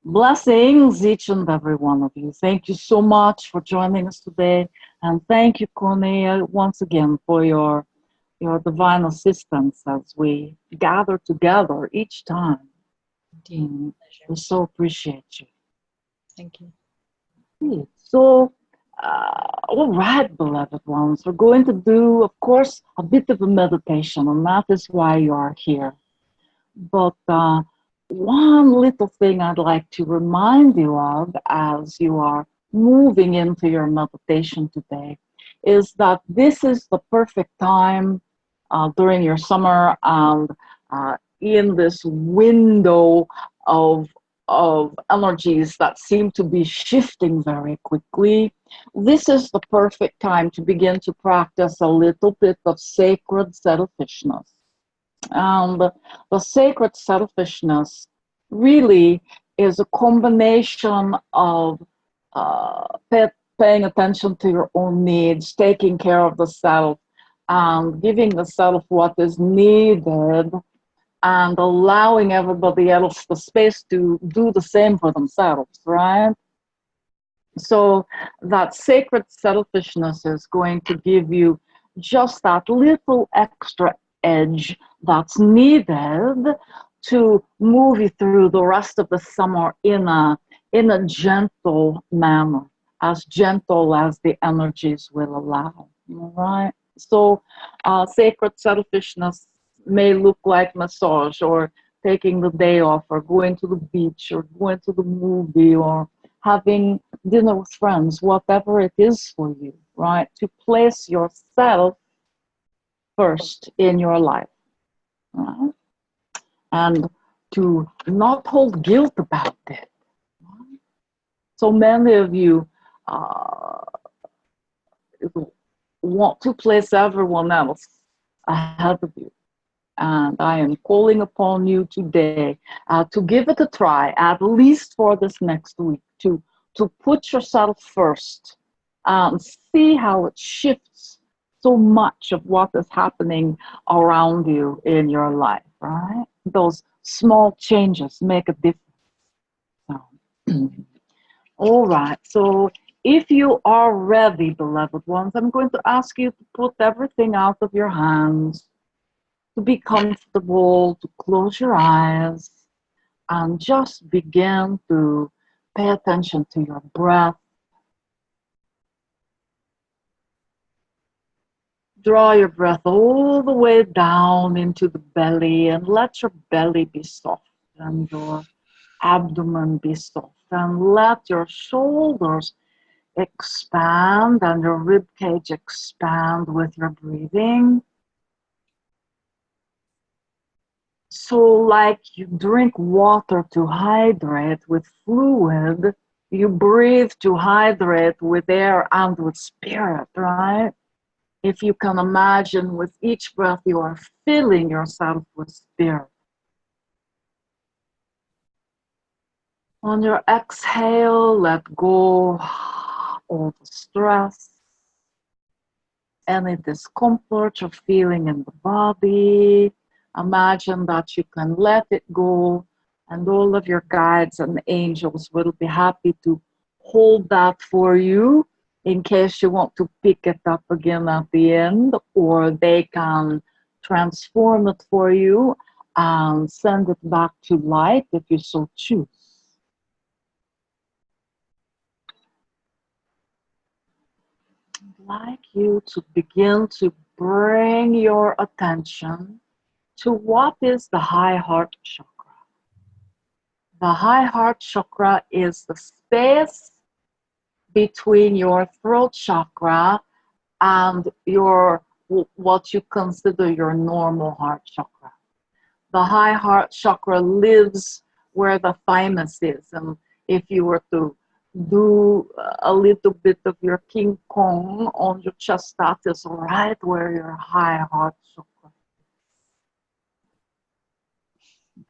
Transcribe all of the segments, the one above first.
Blessings, each and every one of you. Thank you so much for joining us today. And thank you, Cornelia, once again for your divine assistance as we gather together each time. Indeed, We pleasure. so appreciate you. Thank you. So, all right, beloved ones, we're going to do, of course, a bit of a meditation, and that is why you are here. But one little thing I'd like to remind you of as you are moving into your meditation today is that this is the perfect time during your summer and in this window of energies that seem to be shifting very quickly. This is the perfect time to begin to practice a little bit of sacred selfishness. And the sacred selfishness really is a combination of paying attention to your own needs, taking care of the self, and giving the self what is needed, and allowing everybody else the space to do the same for themselves, right? So that sacred selfishness is going to give you just that little extra edge that's needed to move you through the rest of the summer in a gentle manner, as gentle as the energies will allow. All right. So sacred selfishness may look like massage or taking the day off or going to the beach or going to the movie or having dinner with friends, whatever it is for you, right? To place yourself first in your life, right? And to not hold guilt about it. Right? So many of you uh, want to place everyone else ahead of you. And I am calling upon you today to give it a try, at least for this next week, to put yourself first and see how it shifts so much of what is happening around you in your life, right? Those small changes make a difference. So, all right. So if you are ready, beloved ones, I'm going to ask you to put everything out of your hands, to be comfortable, to close your eyes, and just begin to pay attention to your breath. Draw your breath all the way down into the belly and let your belly be soft and your abdomen be soft. And let your shoulders expand and your rib cage expand with your breathing. So, like you drink water to hydrate with fluid, you breathe to hydrate with air and with spirit, right? If you can imagine, with each breath, you are filling yourself with spirit. On your exhale, let go all the stress, any discomfort you're feeling in the body. Imagine that you can let it go, and all of your guides and angels will be happy to hold that for you in case you want to pick it up again at the end, or they can transform it for you and send it back to light if you so choose. I'd like you to begin to bring your attention to what is the high heart chakra. The high heart chakra is the space between your throat chakra and your what you consider your normal heart chakra. The high heart chakra lives where the thymus is, and if you were to do a little bit of your King Kong on your chest, that is right where your high heart chakra.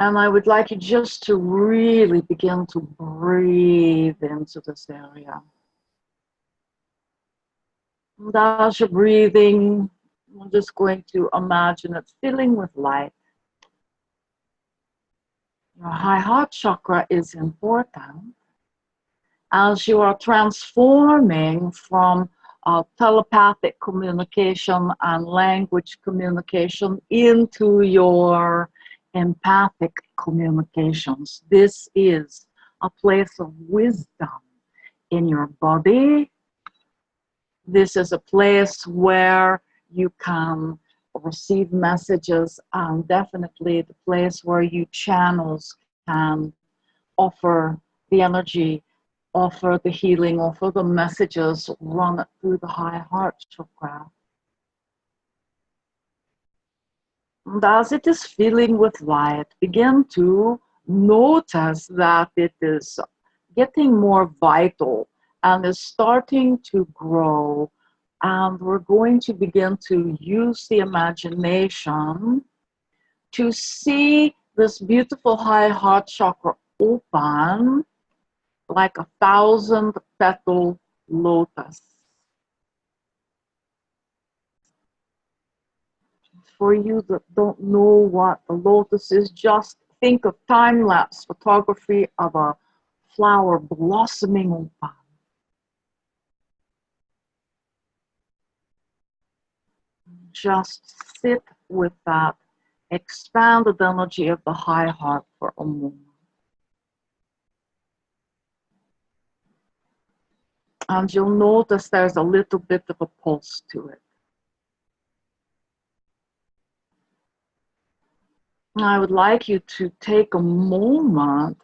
And I would like you just to really begin to breathe into this area. And as you're breathing, I'm just going to imagine it filling with light. Your high heart chakra is important as you are transforming from telepathic communication and language communication into your empathic communications. This is a place of wisdom in your body. This is a place where you can receive messages, and definitely the place where you channels can offer the energy, offer the healing, offer the messages, run it through the high heart chakra. And as it is filling with light, begin to notice that it is getting more vital and is starting to grow. And we're going to begin to use the imagination to see this beautiful high heart chakra open like 1,000-petal lotus. For you that don't know what the lotus is, just think of time-lapse photography of a flower blossoming open. Just sit with that expanded energy of the high heart for a moment. And you'll notice there's a little bit of a pulse to it. I would like you to take a moment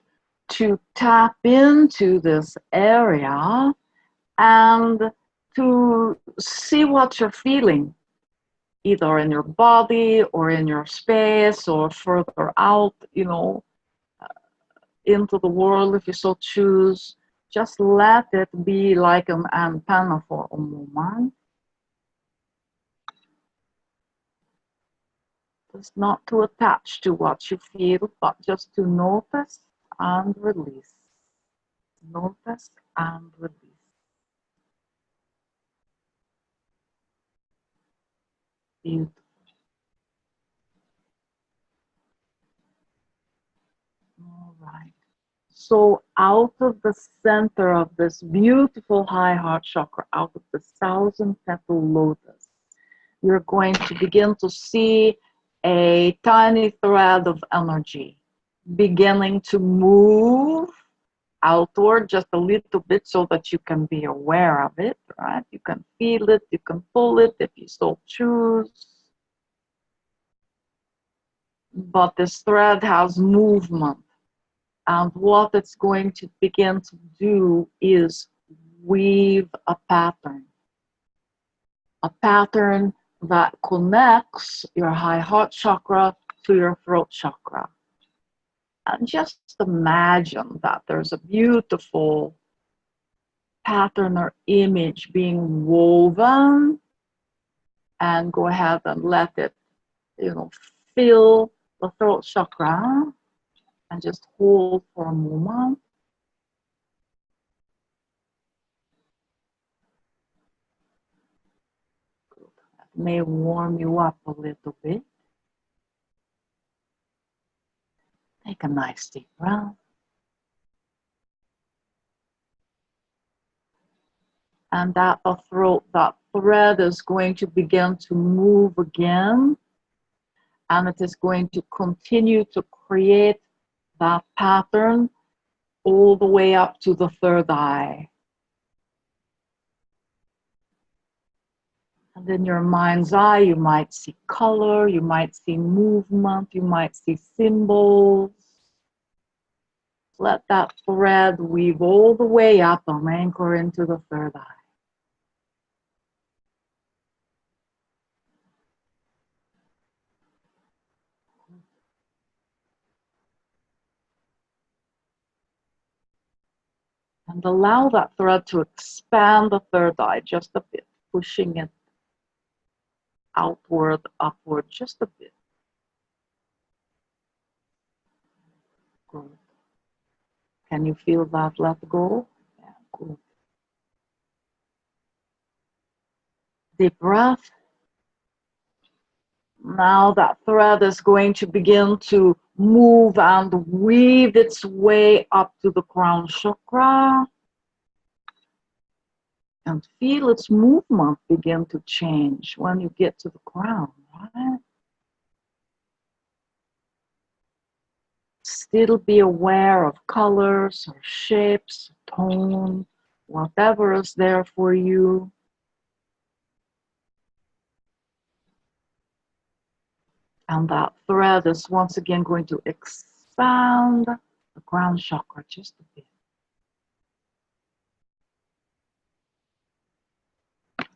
to tap into this area and to see what you're feeling, either in your body or in your space or further out, into the world if you so choose. Just let it be like an antenna for a moment. Just not to attach to what you feel, but just to notice and release. Notice and release. Beautiful. All right. So out of the center of this beautiful high heart chakra, out of the 1,000-petal lotus, you're going to begin to see a tiny thread of energy beginning to move outward just a little bit so that you can be aware of it, right? You can feel it, you can pull it if you so choose. But this thread has movement. And what it's going to begin to do is weave a pattern that connects your high heart chakra to your throat chakra. And just imagine that there's a beautiful pattern or image being woven, and go ahead and let it, fill the throat chakra, and just hold for a moment. That may warm you up a little bit. Take a nice deep breath. And that thread is going to begin to move again. And it is going to continue to create that pattern all the way up to the third eye. And in your mind's eye, you might see color, you might see movement, you might see symbols. Let that thread weave all the way up and anchor into the third eye. And allow that thread to expand the third eye just a bit, pushing it outward, upward, just a bit. Good. Can you feel that let go? Yeah, good. Deep breath. Now that thread is going to begin to move and weave its way up to the crown chakra. And feel its movement begin to change when you get to the crown, right? Still be aware of colors or shapes, tone, whatever is there for you. And that thread is once again going to expand the crown chakra just a bit.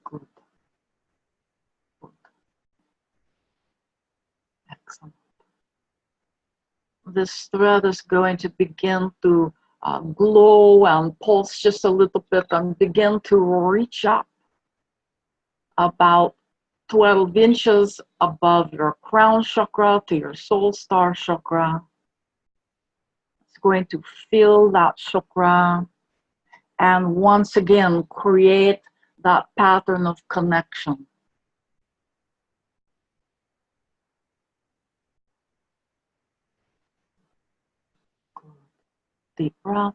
Good. Good. Excellent. This thread is going to begin to glow and pulse just a little bit and begin to reach up about 12 inches above your crown chakra to your soul star chakra. It's going to fill that chakra and once again create that pattern of connection. Deep breath.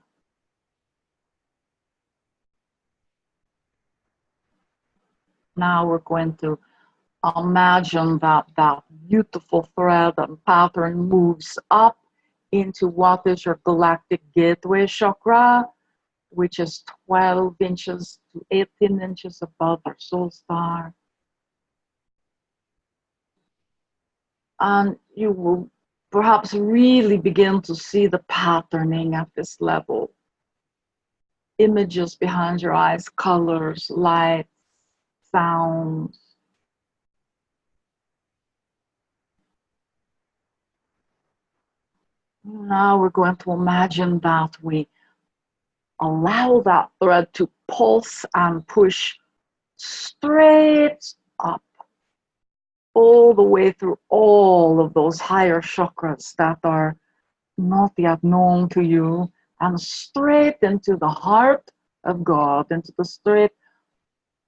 Now we're going to imagine that that beautiful thread and pattern moves up into what is your galactic gateway chakra, which is 12 inches to 18 inches above our soul star. And you will perhaps really begin to see the patterning at this level. Images behind your eyes, colors, lights, sounds. Now we're going to imagine that we allow that thread to pulse and push straight up, all the way through all of those higher chakras that are not yet known to you, and straight into the heart of God, into the straight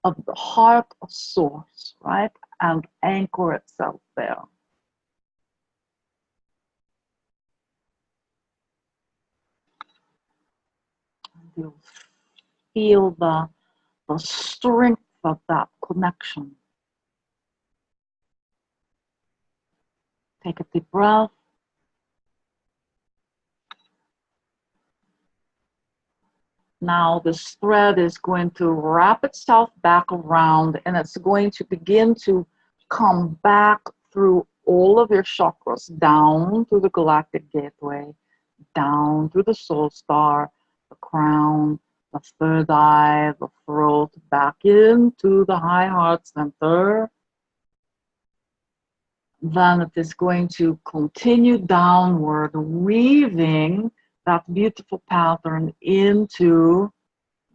of the heart of Source, right? And anchor itself there. And you'll feel the strength of that connection. Take a deep breath. Now this thread is going to wrap itself back around and it's going to begin to come back through all of your chakras, down through the galactic gateway, down through the soul star, the crown, the third eye, the throat, back into the high heart center. Then it is going to continue downward, weaving that beautiful pattern into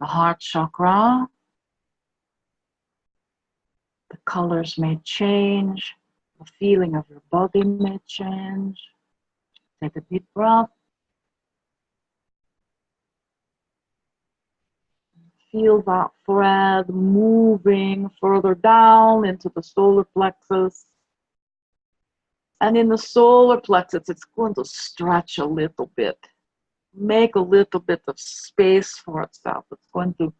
the heart chakra. The colors may change, the feeling of your body may change. Take a deep breath. Feel that thread moving further down into the solar plexus. And in the solar plexus, it's going to stretch a little bit, make a little bit of space for itself. It's going to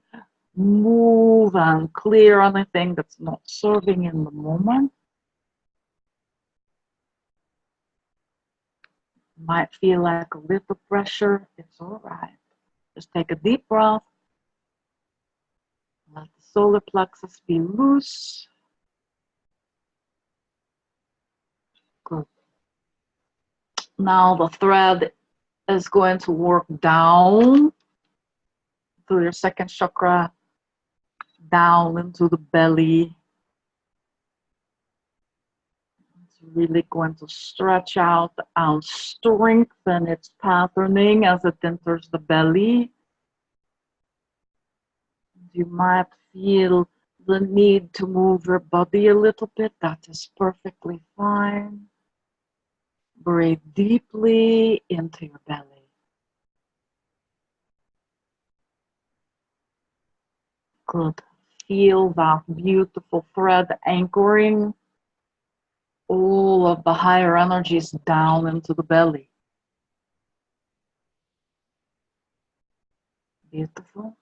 move and clear anything that's not serving in the moment. Might feel like a little pressure. It's all right. Just take a deep breath. Let the solar plexus be loose. Good. Now the thread is going to work down through your second chakra, down into the belly. It's really going to stretch out and strengthen its patterning as it enters the belly. You might feel the need to move your body a little bit. That is perfectly fine. Breathe deeply into your belly. Good. Feel that beautiful thread anchoring all of the higher energies down into the belly. Beautiful.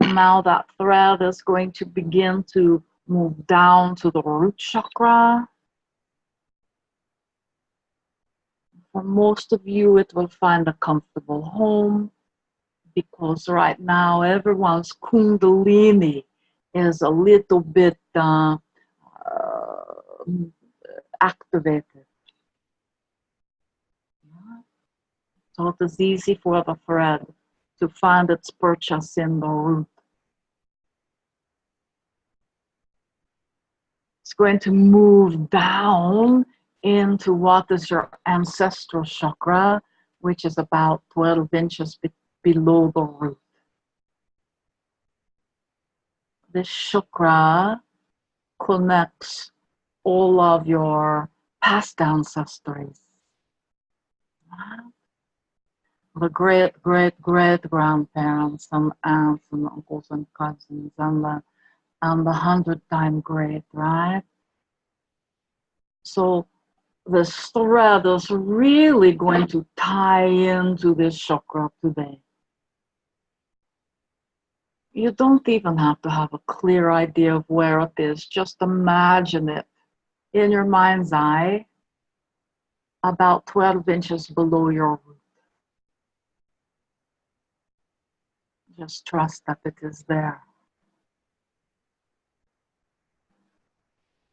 Now that thread is going to begin to move down to the root chakra. For most of you, it will find a comfortable home because right now everyone's kundalini is a little bit activated. So it is easy for the thread to find its purchase in the root. It's going to move down into what is your ancestral chakra, which is about 12 inches below the root. This chakra connects all of your past ancestors. The great, great, great grandparents and aunts and uncles and cousins and the 100-time great, right? So this thread is really going to tie into this chakra today. You don't even have to have a clear idea of where it is. Just imagine it in your mind's eye, about 12 inches below your root. Just trust that it is there.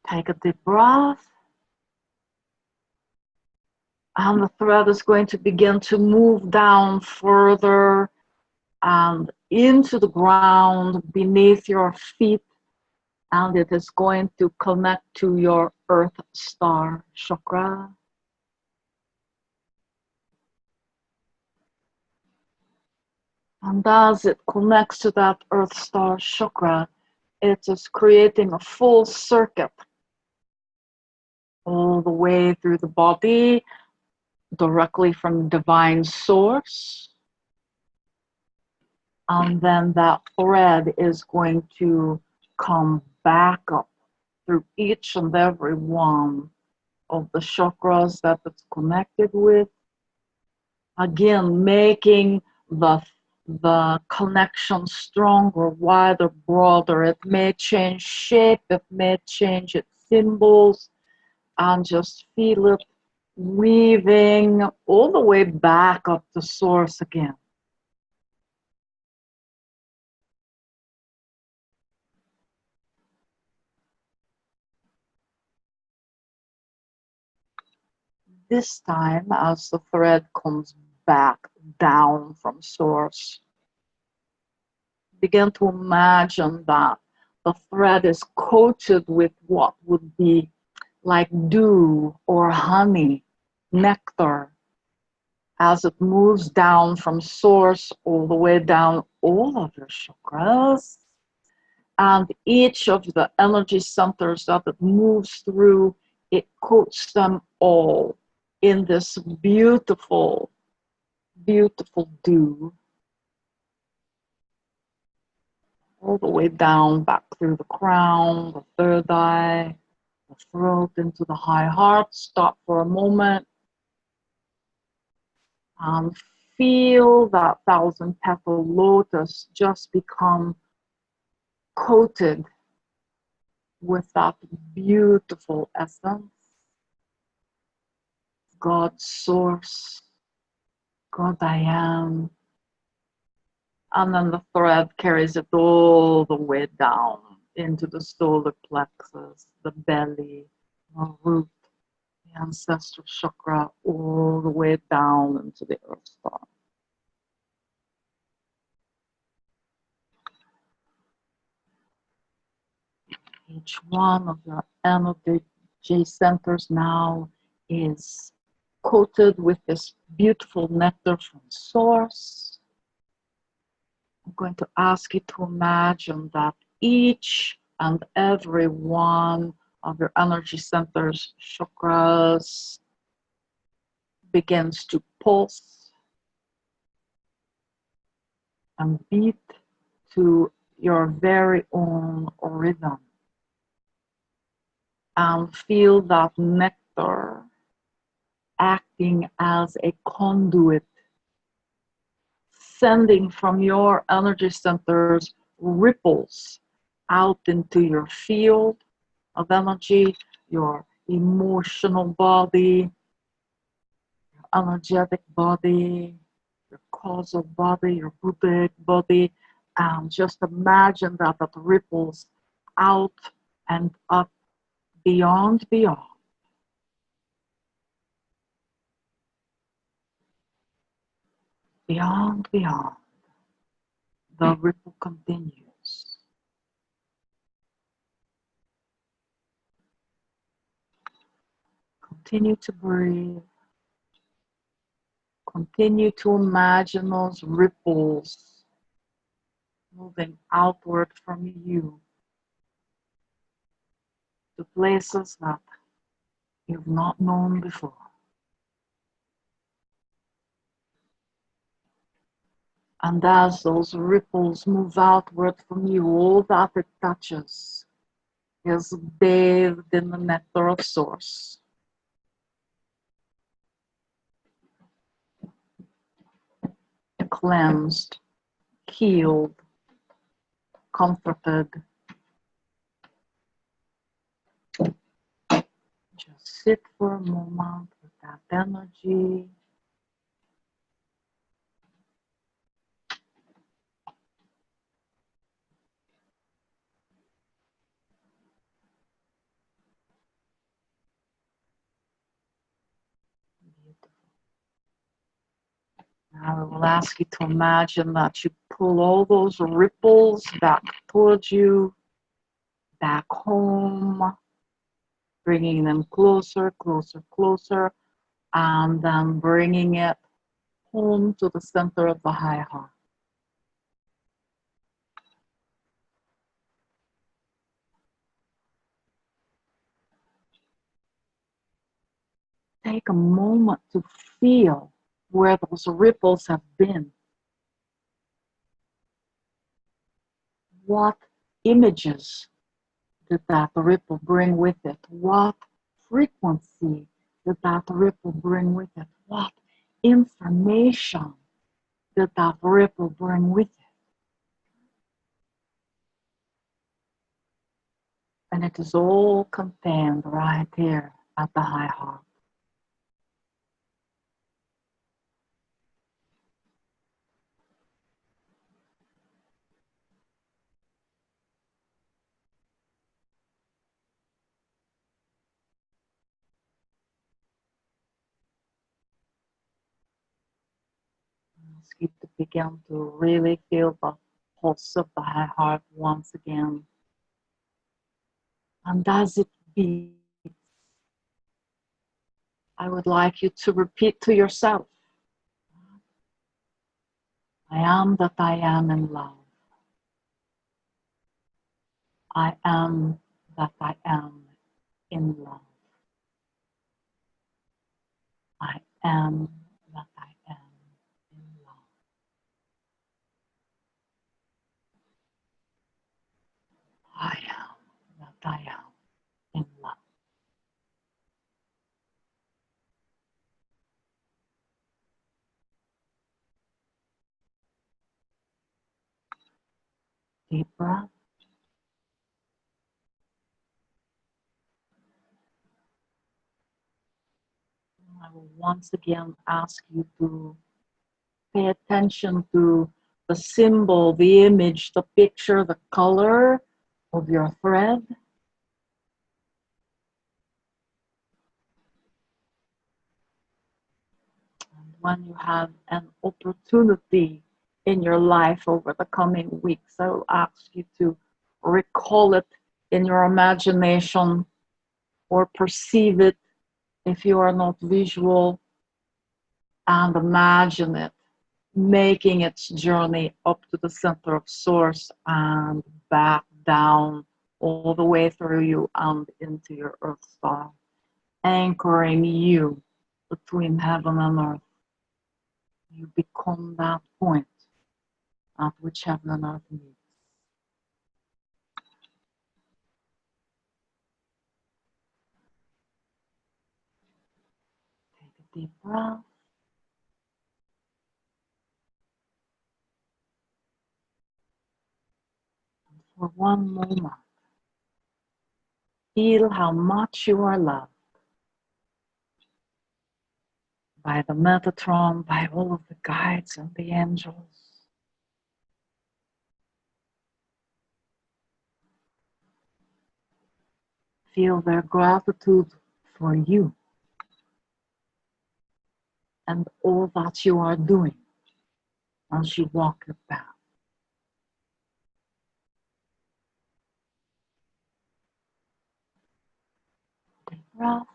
Take a deep breath. And the thread is going to begin to move down further and into the ground beneath your feet. And it is going to connect to your Earth Star chakra. And as it connects to that Earth Star chakra, it is creating a full circuit all the way through the body, directly from divine source. And then that thread is going to come back up through each and every one of the chakras that it's connected with. Again, making the connection stronger, wider, broader. It may change shape, it may change its symbols, and just feel it weaving all the way back up to source again. This time, as the thread comes back down from source, begin to imagine that the thread is coated with what would be like dew or honey, nectar, as it moves down from source all the way down all of your chakras. And each of the energy centers that it moves through, it coats them all in this beautiful, beautiful dew. All the way down, back through the crown, the third eye, the throat, into the high heart. Stop for a moment and feel that 1,000-petal lotus just become coated with that beautiful essence. God source, God I am. And then the thread carries it all the way down into the solar plexus, the belly, the root, the ancestral chakra, all the way down into the earth star. Each one of your energy centers now is coated with this beautiful nectar from source. I'm going to ask you to imagine that each and every one of your energy centers, chakras, begins to pulse and beat to your very own rhythm. and feel that nectar acting as a conduit, sending from your energy centers ripples out into your field of energy, your emotional body, energetic body, your causal body, your Buddhic body, and just imagine that it ripples out and up, beyond, beyond. The ripple continues. Continue to breathe. Continue to imagine those ripples moving outward from you to places that you've not known before. And as those ripples move outward from you, all that it touches is bathed in the nectar of Source. Cleansed, healed, comforted. Just sit for a moment with that energy. Now I will ask you to imagine that you pull all those ripples back towards you, back home, bringing them closer, closer, closer, and then bringing it home to the center of the high heart. Take a moment to feel where those ripples have been. What images did that ripple bring with it? What frequency did that ripple bring with it? What information did that ripple bring with it? And it is all contained right here at the high heart. Ask you to begin to really feel the pulse of the high heart once again. And as it beats, I would like you to repeat to yourself, I am that I am in love. I am that I am in love. I am that I am in love. I am that I am in love. Deep breath. I will once again ask you to pay attention to the symbol, the image, the picture, the color of your thread. And when you have an opportunity in your life over the coming weeks, I will ask you to recall it in your imagination or perceive it if you are not visual, and imagine it making its journey up to the center of Source and back down all the way through you and into your Earth star, anchoring you between heaven and earth. You become that point at which heaven and earth meet. deep breath. For one moment, feel how much you are loved by the Metatron, by all of the guides and the angels. Feel their gratitude for you and all that you are doing as you walk your path. Deep breath.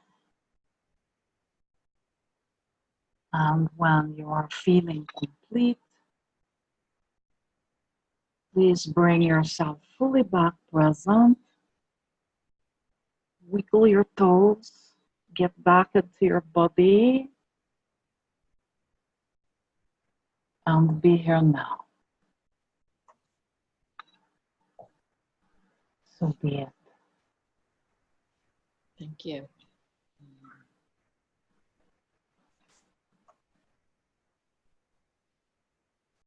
And when you are feeling complete, please bring yourself fully back present. Wiggle your toes. Get back into your body. And be here now. So be it. Thank you.